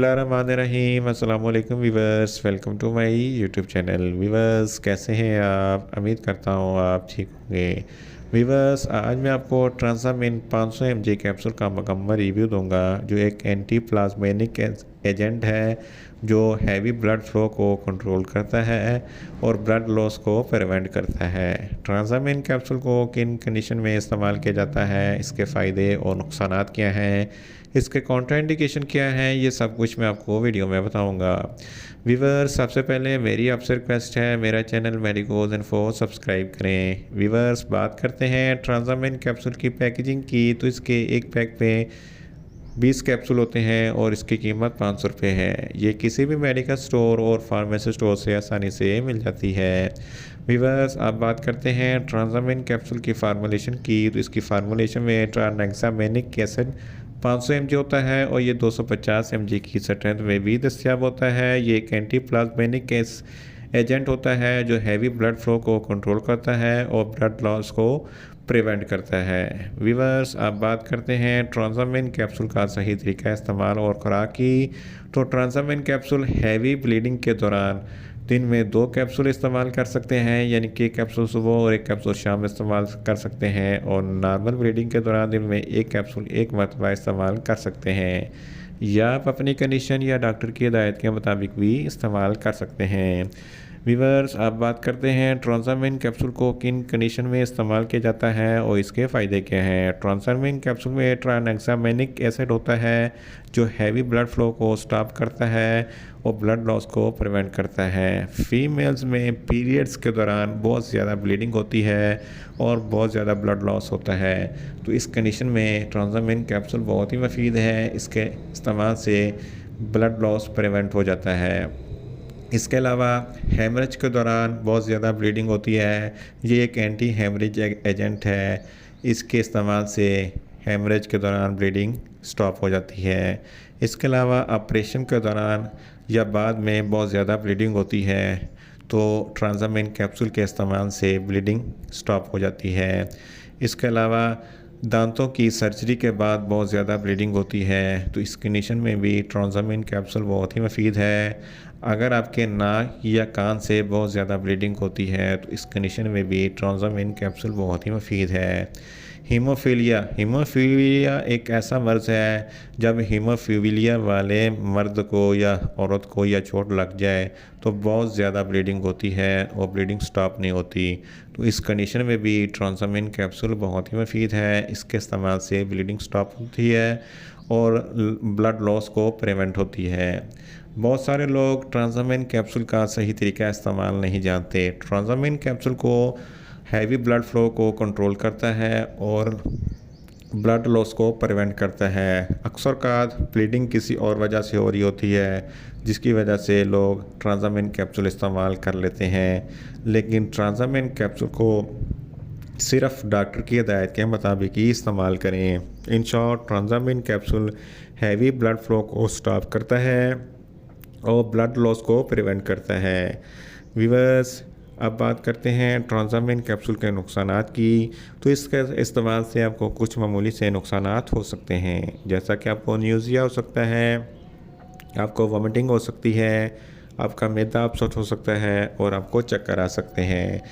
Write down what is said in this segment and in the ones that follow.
बिस्मिल्लाहिर्रहमानिर्रहीम। अस्सलाम वालेकुम viewers, welcome to my YouTube channel. Viewers कैसे हैं आप? उम्मीद करता हूँ आप ठीक होंगे। वीवर्स आज मैं आपको ट्रांसामिन 500 mg कैप्सूल का मुकम्मल रिव्यू दूंगा, जो एक एंटी प्लाज्मेनिक एजेंट है जो हैवी ब्लड फ्लो को कंट्रोल करता है और ब्लड लॉस को प्रिवेंट करता है। ट्रांसामिन कैप्सूल को किन कंडीशन में इस्तेमाल किया जाता है, इसके फ़ायदे और नुकसान क्या हैं, इसके कॉन्ट्राइंडिकेशन क्या हैं, ये सब कुछ मैं आपको वीडियो में बताऊंगा। व्यूवर्स सबसे पहले मेरी आपसे रिक्वेस्ट है, मेरा चैनल मेडिकोज इन्फो सब्सक्राइब करें। व्यूवर्स बात करते हैं ट्रांसामिन कैप्सूल की पैकेजिंग की, तो इसके एक पैक पे 20 कैप्सूल होते हैं और इसकी कीमत 500 रुपये है। ये किसी भी मेडिकल स्टोर और फार्मेसी स्टोर से आसानी से मिल जाती है। व्यूवर्स अब बात करते हैं ट्रांसामिन कैप्सूल की फार्मूलेशन की, तो इसकी फार्मूलेशन में ट्रांसैक्सामेनिक एसिड 500 mg होता है और ये 250 mg की स्ट्रेंथ में भी दस्तियाब होता है। ये एक एंटी प्लाज्मेनिक एजेंट होता है जो हैवी ब्लड फ्लो को कंट्रोल करता है और ब्लड लॉस को प्रिवेंट करता है। व्यूवर्स अब बात करते हैं ट्रांसामिन कैप्सूल का सही तरीका इस्तेमाल और खुराक की। तो ट्रांसामिन कैप्सूल हैवी ब्लीडिंग के दौरान दिन में 2 कैप्सूल इस्तेमाल कर सकते हैं, यानी कि एक कैप्सूल सुबह और एक कैप्सूल शाम इस्तेमाल कर सकते हैं। और नॉर्मल ब्लीडिंग के दौरान दिन में एक कैप्सूल एक मरतबा इस्तेमाल कर सकते हैं, या आप अपनी कंडीशन या डॉक्टर की हिदायत के मुताबिक भी इस्तेमाल कर सकते हैं। व्यूवर्स अब बात करते हैं ट्रांसामिन कैप्सूल को किन कंडीशन में इस्तेमाल किया जाता है और इसके फ़ायदे क्या हैं। ट्रांसामिन कैप्सूल में ट्रांसैक्सामेनिक एसिड होता है जो हैवी ब्लड फ्लो को स्टॉप करता है और ब्लड लॉस को प्रिवेंट करता है। फीमेल्स में पीरियड्स के दौरान बहुत ज़्यादा ब्लीडिंग होती है और बहुत ज़्यादा ब्लड लॉस होता है, तो इस कंडीशन में ट्रांसामिन कैप्सूल बहुत ही मुफीद है। इसके इस्तेमाल से ब्लड लॉस प्रिवेंट हो जाता है। इसके अलावा हेमरेज के दौरान बहुत ज़्यादा ब्लीडिंग होती है, ये एक एंटी हेमरेज एजेंट है। इसके इस्तेमाल से हेमरेज के दौरान ब्लीडिंग स्टॉप हो जाती है। इसके अलावा ऑपरेशन के दौरान या बाद में बहुत ज़्यादा ब्लीडिंग होती है, तो ट्रांसामिन कैप्सूल के इस्तेमाल से ब्लीडिंग स्टॉप हो जाती है। इसके अलावा दांतों की सर्जरी के बाद बहुत ज़्यादा ब्लीडिंग होती है, तो इस कंडीशन में भी ट्रांसामिन कैप्सूल बहुत ही मुफीद है। अगर आपके नाक या कान से बहुत ज़्यादा ब्लीडिंग होती है, तो इस कंडीशन में भी ट्रांसामिन कैप्सूल बहुत ही मुफीद है। हीमोफीलिया एक ऐसा मर्ज़ है जब हीमोफीलिया वाले मर्द को या औरत को या चोट लग जाए तो बहुत ज़्यादा ब्लीडिंग होती है और ब्लीडिंग स्टॉप नहीं होती, तो इस कंडीशन में भी ट्रांसामिन कैप्सूल बहुत ही मुफीद है। इसके इस्तेमाल से ब्लीडिंग स्टॉप होती है और ब्लड लॉस को प्रिवेंट होती है। बहुत सारे लोग ट्रांसामिन कैप्सूल का सही तरीका इस्तेमाल नहीं जानते। ट्रांसामिन कैप्सूल को हैवी ब्लड फ्लो को कंट्रोल करता है और ब्लड लॉस को प्रिवेंट करता है। अक्सर का ब्लीडिंग किसी और वजह से हो रही होती है, जिसकी वजह से लोग ट्रांसामिन कैप्सूल इस्तेमाल कर लेते हैं, लेकिन ट्रांसामिन कैप्सूल को सिर्फ डॉक्टर की हिदायत के मुताबिक ही इस्तेमाल करें। In short Transamin capsule heavy blood flow को स्टॉप करता है और ब्लड लॉस को प्रिवेंट करता है। व्यूअर्स अब बात करते हैं ट्रांसामिन कैप्सूल के नुकसानात की, तो इसके इस्तेमाल से आपको कुछ मामूली से नुकसानात हो सकते हैं, जैसा कि आपको न्यूज़िया हो सकता है, आपको वॉमिटिंग हो सकती है, आपका मैदा अपसेट हो सकता है और आपको चक्कर आ सकते हैं।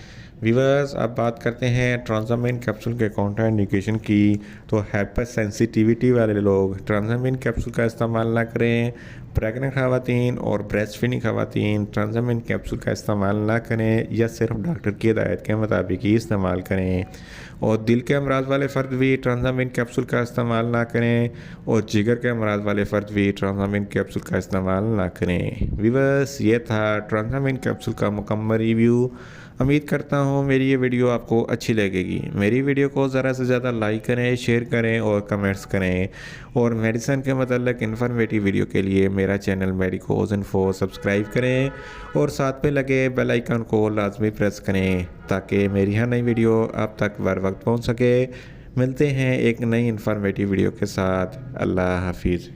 व्यूअर्स अब बात करते हैं ट्रांसामिन कैप्सूल के कॉन्ट्राइंडिकेशन की, तो हाइपर सेंसिटिविटी वाले लोग ट्रांसामिन कैप्सूल का इस्तेमाल ना करें। प्रेग्नेंट ख़वातीन और ब्रेस्ट फीडिंग ख़वातीन ट्रांसामिन कैप्सूल का इस्तेमाल ना करें या सिर्फ डॉक्टर की हिदायत के मुताबिक ही इस्तेमाल करें। और दिल के अमराज वाले फ़र्द भी ट्रांसामिन कैप्सूल का इस्तेमाल ना करें और जिगर के अमराज वाले फ़र्द भी ट्रांसामिन कैप्सूल का इस्तेमाल ना करें। व्यूअर्स ये था ट्रांसामिन कैप्सूल का मुकम्मल रिव्यू। उम्मीद करता हूँ मेरी ये वीडियो आपको अच्छी लगेगी। मेरी वीडियो को ज़्यादा से ज़्यादा लाइक करें, शेयर करें और कमेंट्स करें। और मेडिसिन के मतलब इन्फॉर्मेटिव वीडियो के लिए मेरा चैनल मेडिकोज इन्फो सब्सक्राइब करें और साथ पे लगे बेल आइकन को लाजमी प्रेस करें, ताकि मेरी हर नई वीडियो आप तक बर वक्त पहुँच सके। मिलते हैं एक नई इन्फॉर्मेटिव वीडियो के साथ। अल्लाह हाफिज़।